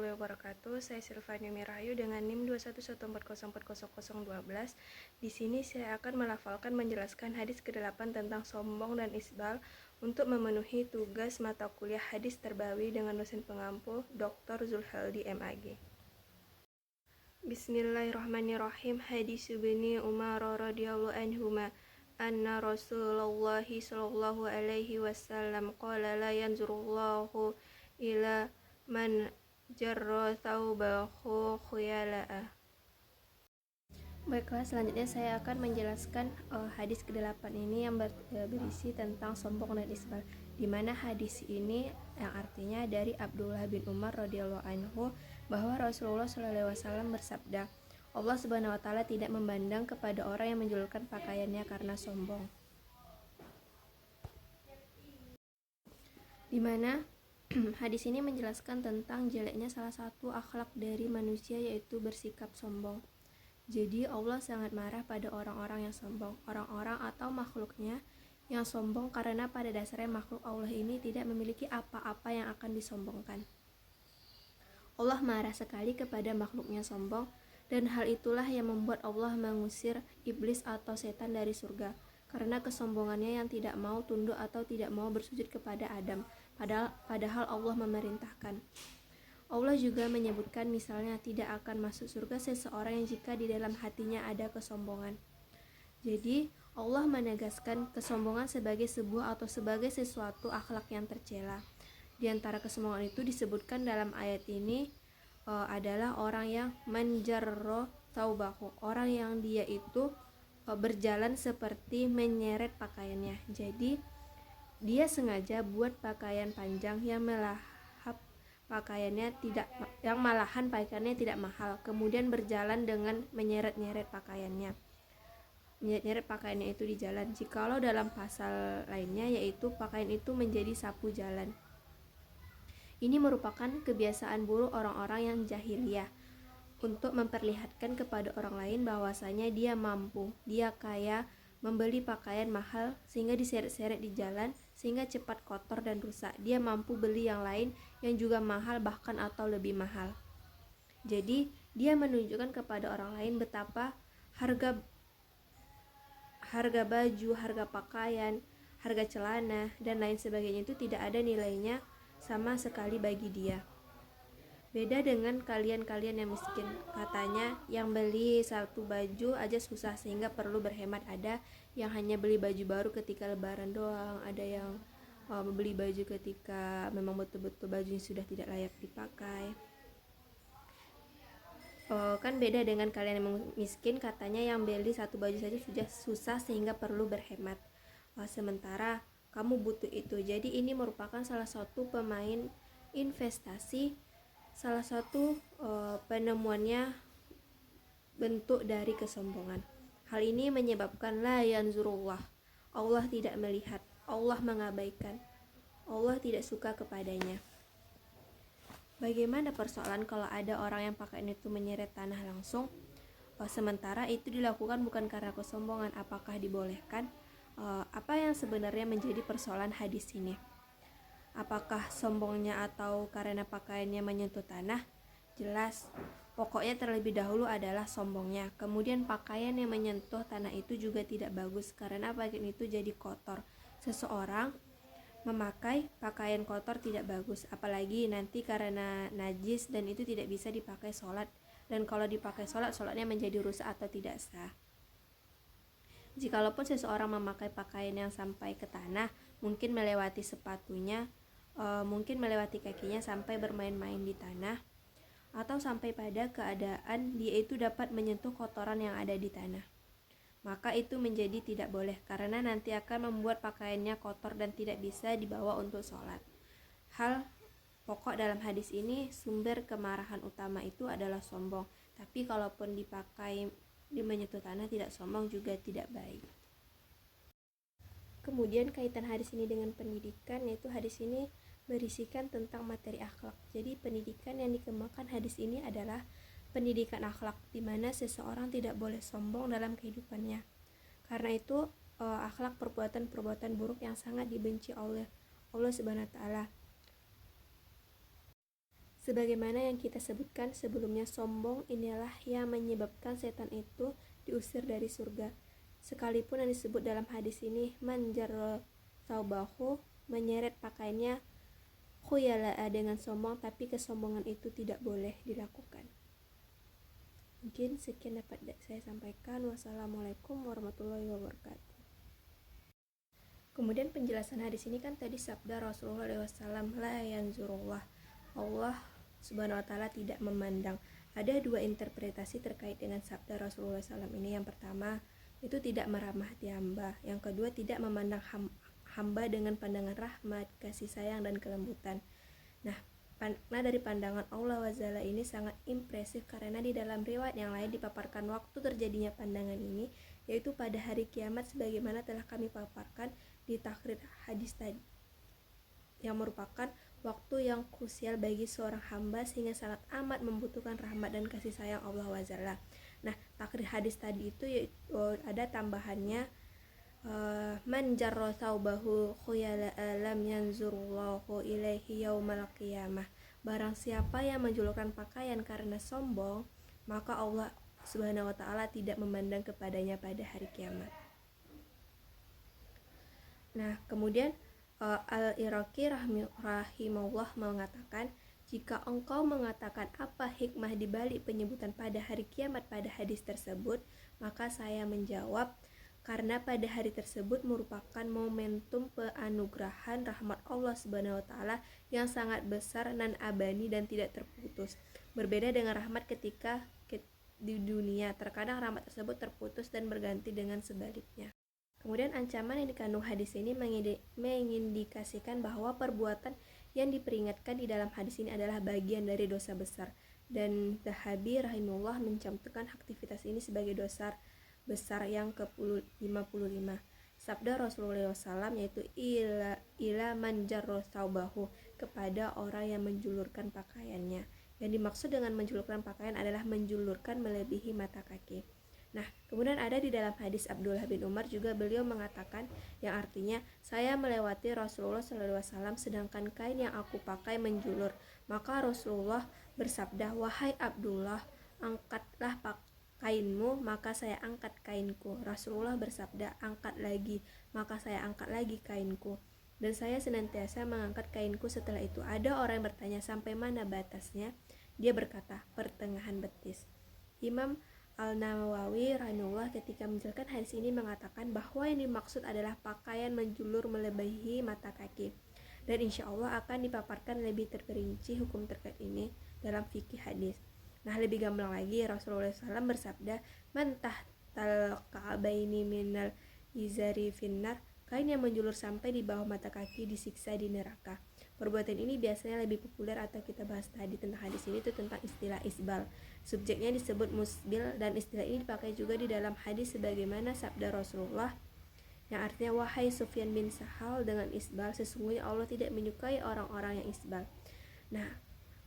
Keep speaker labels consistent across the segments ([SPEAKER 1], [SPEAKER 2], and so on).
[SPEAKER 1] warahmatullahi wabarakatuh. Saya Silvania Mirahayu dengan NIM 21114004012. Di sini saya akan melafalkan menjelaskan hadis ke-8 tentang sombong dan isbal untuk memenuhi tugas mata kuliah hadis terbawi dengan dosen pengampu Dr. Zulhaldi MAG. Bismillahirrahmanirrahim. Hadis Ibni Umar radhiyallahu anhuma anna Rasulullah sallallahu alaihi wasallam qala la yanzurullahu ila man jarra thawbahu khuyala'a. Baiklah, selanjutnya saya akan menjelaskan hadis ke-8 ini yang berisi tentang sombong dan isbal, di mana hadis ini yang artinya dari Abdullah bin Umar radhiyallahu anhu bahwa Rasulullah SAW bersabda, Allah Subhanahu wa taala tidak memandang kepada orang yang menjulurkan pakaiannya karena sombong. Di mana hadis ini menjelaskan tentang jeleknya salah satu akhlak dari manusia, yaitu bersikap sombong. Jadi Allah sangat marah pada orang-orang yang sombong, orang-orang atau makhluknya yang sombong, karena pada dasarnya makhluk Allah ini tidak memiliki apa-apa yang akan disombongkan. Allah marah sekali kepada makhluknya sombong, dan hal itulah yang membuat Allah mengusir iblis atau setan dari surga, karena kesombongannya yang tidak mau tunduk atau tidak mau bersujud kepada Adam, padahal Allah memerintahkan. Allah juga menyebutkan misalnya tidak akan masuk surga seseorang yang jika di dalam hatinya ada kesombongan. Jadi Allah menegaskan kesombongan sebagai sebuah atau sebagai sesuatu akhlak yang tercela. Di antara kesombongan itu disebutkan dalam ayat ini adalah orang yang manjarro taubahu, orang yang dia itu berjalan seperti menyeret pakaiannya. Jadi dia sengaja buat pakaian panjang yang malahan pakaiannya tidak mahal, kemudian berjalan dengan menyeret-nyeret pakaiannya. Menyeret-nyeret pakaiannya itu di jalan. Jikalau dalam pasal lainnya, yaitu pakaian itu menjadi sapu jalan. Ini merupakan kebiasaan buruk orang-orang yang jahiliyah untuk memperlihatkan kepada orang lain bahwasanya dia mampu, dia kaya, membeli pakaian mahal sehingga diseret-seret di jalan sehingga cepat kotor dan rusak. Dia mampu beli yang lain yang juga mahal bahkan atau lebih mahal. Jadi dia menunjukkan kepada orang lain betapa harga baju, harga pakaian, harga celana dan lain sebagainya itu tidak ada nilainya sama sekali bagi dia. Beda dengan kalian-kalian yang miskin, katanya yang beli satu baju aja susah sehingga perlu berhemat. Ada yang hanya beli baju baru ketika lebaran doang, ada yang beli baju ketika memang betul-betul bajunya sudah tidak layak dipakai. Kan beda dengan kalian yang miskin, katanya yang beli satu baju saja sudah susah sehingga perlu berhemat. Sementara kamu butuh itu. Jadi ini merupakan salah satu pemain investasi, salah satu penemuannya bentuk dari kesombongan. Hal ini menyebabkan la yanzurullah, Allah tidak melihat, Allah mengabaikan, Allah tidak suka kepadanya. Bagaimana persoalan kalau ada orang yang pakaian itu menyeret tanah langsung, sementara itu dilakukan bukan karena kesombongan? Apakah dibolehkan? Apa yang sebenarnya menjadi persoalan hadis ini? Apakah sombongnya atau karena pakaiannya menyentuh tanah? Jelas, pokoknya terlebih dahulu adalah sombongnya. Kemudian pakaian yang menyentuh tanah itu juga tidak bagus, karena pakaian itu jadi kotor. Seseorang memakai pakaian kotor tidak bagus, apalagi nanti karena najis dan itu tidak bisa dipakai sholat. Dan kalau dipakai sholat, sholatnya menjadi rusak atau tidak sah. Jikalaupun seseorang memakai pakaian yang sampai ke tanah, mungkin melewati sepatunya, mungkin melewati kakinya sampai bermain-main di tanah, atau sampai pada keadaan dia itu dapat menyentuh kotoran yang ada di tanah, maka itu menjadi tidak boleh, karena nanti akan membuat pakaiannya kotor dan tidak bisa dibawa untuk sholat. Hal pokok dalam hadis ini, sumber kemarahan utama itu adalah sombong. Tapi kalaupun dipakai di menyentuh tanah tidak sombong juga tidak baik. Kemudian kaitan hadis ini dengan pendidikan, yaitu hadis ini berisikan tentang materi akhlak. Jadi pendidikan yang dikembangkan hadis ini adalah pendidikan akhlak, di mana seseorang tidak boleh sombong dalam kehidupannya. Karena itu akhlak perbuatan-perbuatan buruk yang sangat dibenci oleh Allah Subhanahu wa taala. Sebagaimana yang kita sebutkan sebelumnya, sombong inilah yang menyebabkan setan itu diusir dari surga. Sekalipun yang disebut dalam hadis ini manjarro saubahu, menyeret pakaiannya, khuyala'a, dengan sombong, tapi kesombongan itu tidak boleh dilakukan. Mungkin sekian dapat saya sampaikan. Wassalamualaikum warahmatullahi wabarakatuh. Kemudian penjelasan hadis ini kan tadi sabda Rasulullah SAW, la yanzurullah, Allah Subhanahu wa ta'ala tidak memandang. Ada dua interpretasi terkait dengan sabda Rasulullah SAW ini. Yang pertama, itu tidak merahmati hamba. Yang kedua, tidak memandang hamba dengan pandangan rahmat, kasih sayang, dan kelembutan. Nah, dari pandangan Allah Wazala ini sangat impresif, karena di dalam riwayat yang lain dipaparkan waktu terjadinya pandangan ini, yaitu pada hari kiamat, sebagaimana telah kami paparkan di takhrir hadis tadi, yang merupakan waktu yang krusial bagi seorang hamba sehingga sangat amat membutuhkan rahmat dan kasih sayang Allah Wazala. Nah, takhrir hadis tadi itu ada tambahannya, man jarra thawbahu khuyala lam yanzurullahu ilaihi yaumal qiyamah. Barang siapa yang menjulurkan pakaian karena sombong, maka Allah Subhanahu wa ta'ala tidak memandang kepadanya pada hari kiamat. Nah, kemudian Al-Iraqi rahimahullah mengatakan, jika engkau mengatakan apa hikmah dibalik penyebutan pada hari kiamat pada hadis tersebut, maka saya menjawab, karena pada hari tersebut merupakan momentum penganugerahan rahmat Allah Subhanahu wa ta'ala yang sangat besar nan abadi dan tidak terputus. Berbeda dengan rahmat ketika di dunia, terkadang rahmat tersebut terputus dan berganti dengan sebaliknya. Kemudian ancaman yang dikandung hadis ini mengindikasikan bahwa perbuatan yang diperingatkan di dalam hadis ini adalah bagian dari dosa besar, dan Zahabi rahimahullah mencantumkan aktivitas ini sebagai dosa besar yang ke-55. Sabda Rasulullah SAW yaitu ila man jarra thawbahu, kepada orang yang menjulurkan pakaiannya. Yang dimaksud dengan menjulurkan pakaian adalah menjulurkan melebihi mata kaki. Nah, kemudian ada di dalam hadis Abdullah bin Umar juga, beliau mengatakan yang artinya, saya melewati Rasulullah SAW sedangkan kain yang aku pakai menjulur. Maka Rasulullah bersabda, wahai Abdullah, angkatlah kainmu, maka saya angkat kainku. Rasulullah bersabda, angkat lagi, maka saya angkat lagi kainku. Dan saya senantiasa mengangkat kainku. Setelah itu ada orang yang bertanya, sampai mana batasnya? Dia berkata, pertengahan betis. Imam Al-Nawawi rahimahullah ketika menjelaskan hadis ini mengatakan bahwa yang dimaksud adalah pakaian menjulur melebihi mata kaki, dan insya Allah akan dipaparkan lebih terperinci hukum terkait ini dalam fikih hadis. Nah, lebih gamblang lagi, Rasulullah SAW bersabda, man tahtal ka'baini minal izari finnar, kain yang menjulur sampai di bawah mata kaki disiksa di neraka. Perbuatan ini biasanya lebih populer atau kita bahas tadi tentang hadis ini itu tentang istilah isbal. Subjeknya disebut musbil, dan istilah ini dipakai juga di dalam hadis sebagaimana sabda Rasulullah yang artinya, wahai Sufyan bin Sahal, dengan isbal sesungguhnya Allah tidak menyukai orang-orang yang isbal. Nah,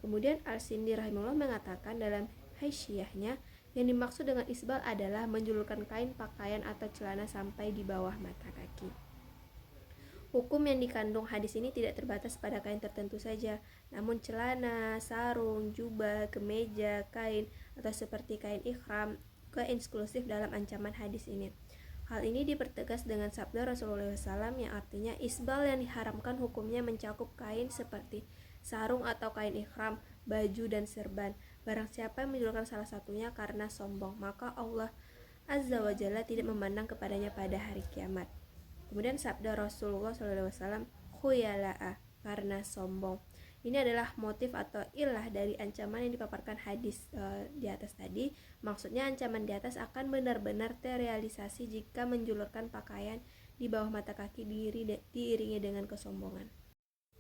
[SPEAKER 1] kemudian Al-Sindi rahimahullah mengatakan dalam hasyiyahnya, yang dimaksud dengan isbal adalah menjulurkan kain, pakaian, atau celana sampai di bawah mata kaki. Hukum yang dikandung hadis ini tidak terbatas pada kain tertentu saja, namun celana, sarung, jubah, kemeja, kain, atau seperti kain ikhram juga eksklusif dalam ancaman hadis ini. Hal ini dipertegas dengan sabda Rasulullah SAW yang artinya isbal yang diharamkan hukumnya mencakup kain seperti sarung atau kain ikhram, baju, dan serban. Barang siapa yang menjulurkan salah satunya karena sombong, maka Allah Azza wa Jalla tidak memandang kepadanya pada hari kiamat. Kemudian sabda Rasulullah SAW, khuyala'a, karena sombong. Ini adalah motif atau ilah dari ancaman yang dipaparkan hadis di atas tadi. Maksudnya ancaman di atas akan benar-benar terrealisasi jika menjulurkan pakaian di bawah mata kaki diiringi dengan kesombongan.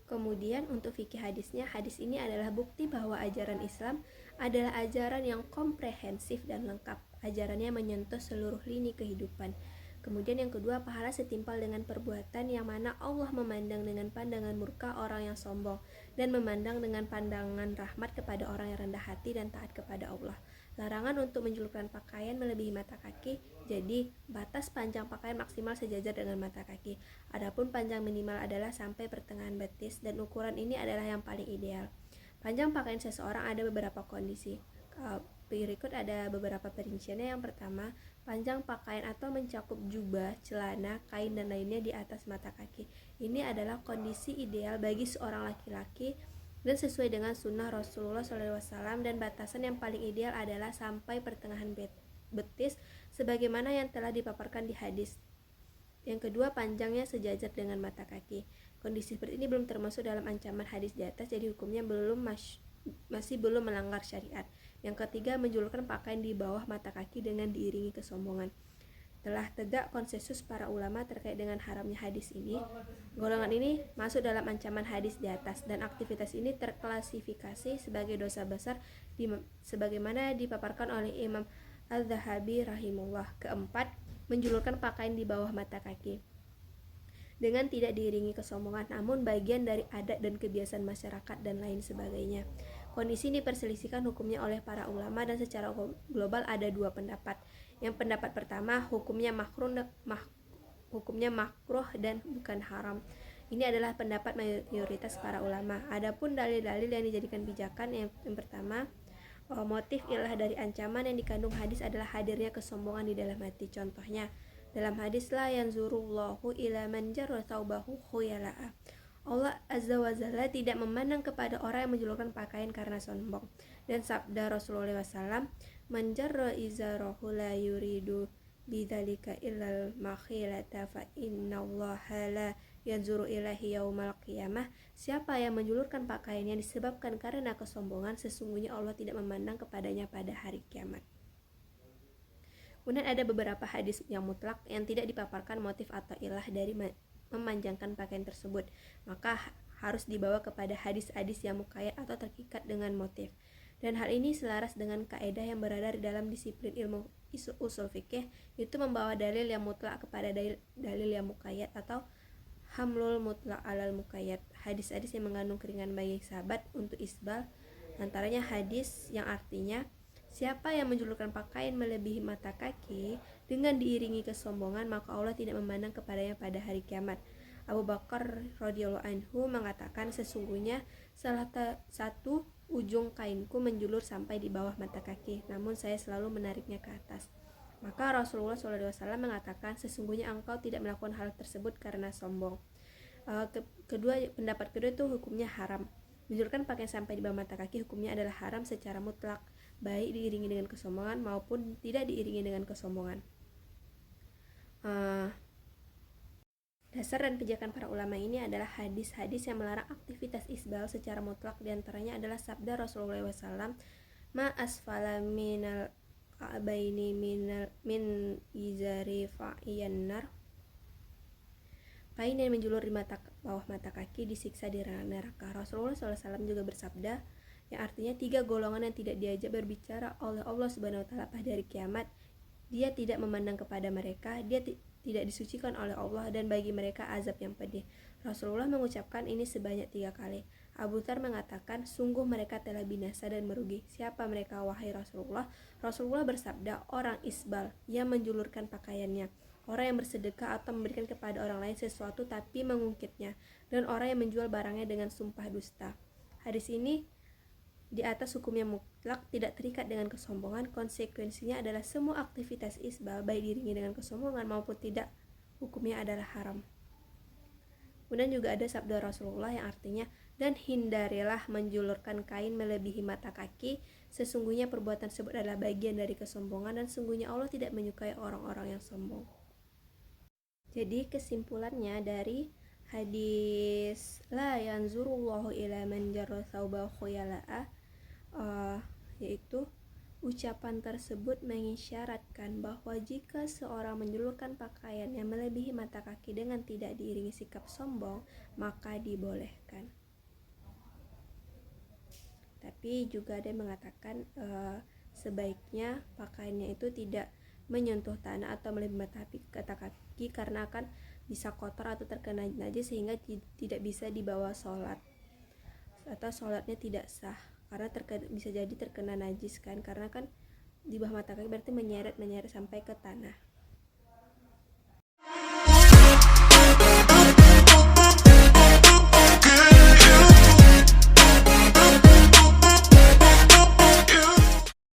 [SPEAKER 1] Kemudian untuk fikih hadisnya, hadis ini adalah bukti bahwa ajaran Islam adalah ajaran yang komprehensif dan lengkap. Ajarannya menyentuh seluruh lini kehidupan. Kemudian yang kedua, pahala setimpal dengan perbuatan yang mana Allah memandang dengan pandangan murka orang yang sombong dan memandang dengan pandangan rahmat kepada orang yang rendah hati dan taat kepada Allah. Larangan untuk menjulurkan pakaian melebihi mata kaki, jadi batas panjang pakaian maksimal sejajar dengan mata kaki. Adapun panjang minimal adalah sampai pertengahan betis, dan ukuran ini adalah yang paling ideal. Panjang pakaian seseorang ada beberapa kondisi. Berikut ada beberapa perinciannya. Yang pertama, panjang pakaian atau mencakup jubah, celana, kain, dan lainnya di atas mata kaki. Ini adalah kondisi ideal bagi seorang laki-laki dan sesuai dengan sunnah Rasulullah SAW, dan batasan yang paling ideal adalah sampai pertengahan betis sebagaimana yang telah dipaparkan di hadis. Yang kedua, panjangnya sejajar dengan mata kaki. Kondisi seperti ini belum termasuk dalam ancaman hadis di atas, jadi hukumnya masih belum melanggar syariat. Yang ketiga, menjulurkan pakaian di bawah mata kaki dengan diiringi kesombongan. Telah tegak konsensus para ulama terkait dengan haramnya hadis ini. Golongan ini masuk dalam ancaman hadis di atas, dan aktivitas ini terklasifikasi sebagai dosa besar sebagaimana dipaparkan oleh Imam Az-Zahabi rahimullah. Keempat, menjulurkan pakaian di bawah mata kaki dengan tidak diiringi kesombongan, namun bagian dari adat dan kebiasaan masyarakat dan lain sebagainya. Kondisi ini diperselisihkan hukumnya oleh para ulama, dan secara global ada dua pendapat. Yang pendapat pertama, hukumnya makruh dan bukan haram. Ini adalah pendapat mayoritas para ulama. Adapun dalil-dalil yang dijadikan pijakan, yang pertama, motif ilah dari ancaman yang dikandung hadis adalah hadirnya kesombongan di dalam hati. Contohnya, dalam hadis la yanzurullahu ila man jarra thawbahu khuyala'a. Allah Azza wa Jalla tidak memandang kepada orang yang menjulurkan pakaian karena sombong. Dan sabda Rasulullah SAW, man jarra izarahu la yuridu bidzalika illal makhilata fa innallaha la yanzuru ilahi yaumal qiyamah. Siapa yang menjulurkan pakaiannya disebabkan karena kesombongan, sesungguhnya Allah tidak memandang kepadanya pada hari kiamat. Kemudian ada beberapa hadis yang mutlak yang tidak dipaparkan motif atau ilah dari memanjangkan pakaian tersebut, maka harus dibawa kepada hadis-hadis yang muqayyad atau terikat dengan motif. Dan hal ini selaras dengan kaidah yang berada di dalam disiplin ilmu usul fikih, itu membawa dalil yang mutlak kepada dalil yang muqayyad atau hamlul mutlak alal muqayyad. Hadis-hadis yang mengandung keringan bagi sahabat untuk isbal, antaranya hadis yang artinya, siapa yang menjulurkan pakaian melebihi mata kaki dengan diiringi kesombongan, maka Allah tidak memandang kepadanya pada hari kiamat. Abu Bakar radhiyallahu anhu mengatakan, sesungguhnya salah satu ujung kainku menjulur sampai di bawah mata kaki, namun saya selalu menariknya ke atas. Maka Rasulullah SAW mengatakan, sesungguhnya engkau tidak melakukan hal tersebut karena sombong. Pendapat kedua itu hukumnya haram. Menjulurkan pakaian sampai di bawah mata kaki hukumnya adalah haram secara mutlak, baik diiringi dengan kesombongan maupun tidak diiringi dengan kesombongan. Dasar dan pijakan para ulama ini adalah hadis-hadis yang melarang aktivitas isbal secara mutlak. Diantaranya adalah sabda Rasulullah SAW, ma asfala minal ka'baini min izari fa'iyannar. Kain yang menjulur di bawah mata kaki disiksa di neraka. Rasulullah SAW juga bersabda, yang artinya 3 golongan yang tidak diajak berbicara oleh Allah Subhanahu wa Ta'ala pada hari kiamat, dia tidak memandang kepada mereka, dia tidak disucikan oleh Allah, dan bagi mereka azab yang pedih. Rasulullah mengucapkan ini sebanyak 3 kali. Abu Dzar mengatakan, sungguh mereka telah binasa dan merugi. Siapa mereka, wahai Rasulullah? Rasulullah bersabda, orang isbal yang menjulurkan pakaiannya, orang yang bersedekah atau memberikan kepada orang lain sesuatu tapi mengungkitnya, dan orang yang menjual barangnya dengan sumpah dusta. Hadis ini di atas hukumnya mutlak, tidak terikat dengan kesombongan. Konsekuensinya adalah semua aktivitas isbal, baik diiringi dengan kesombongan maupun tidak, hukumnya adalah haram. Kemudian juga ada sabda Rasulullah yang artinya, dan hindarilah menjulurkan kain melebihi mata kaki, sesungguhnya perbuatan tersebut adalah bagian dari kesombongan, dan sungguhnya Allah tidak menyukai orang-orang yang sombong. Jadi kesimpulannya dari hadis la yanzurullahu ila man jarra thawbahu khuyala'a, yaitu ucapan tersebut mengisyaratkan bahwa jika seorang menjulurkan pakaian yang melebihi mata kaki dengan tidak diiringi sikap sombong, maka dibolehkan. Tapi juga ada yang mengatakan sebaiknya pakaiannya itu tidak menyentuh tanah atau melebihi mata kaki karena akan bisa kotor atau terkena najis sehingga tidak bisa dibawa sholat atau sholatnya tidak sah, karena bisa jadi terkena najis kan, karena kan di bawah mata kaki berarti menyeret sampai ke tanah.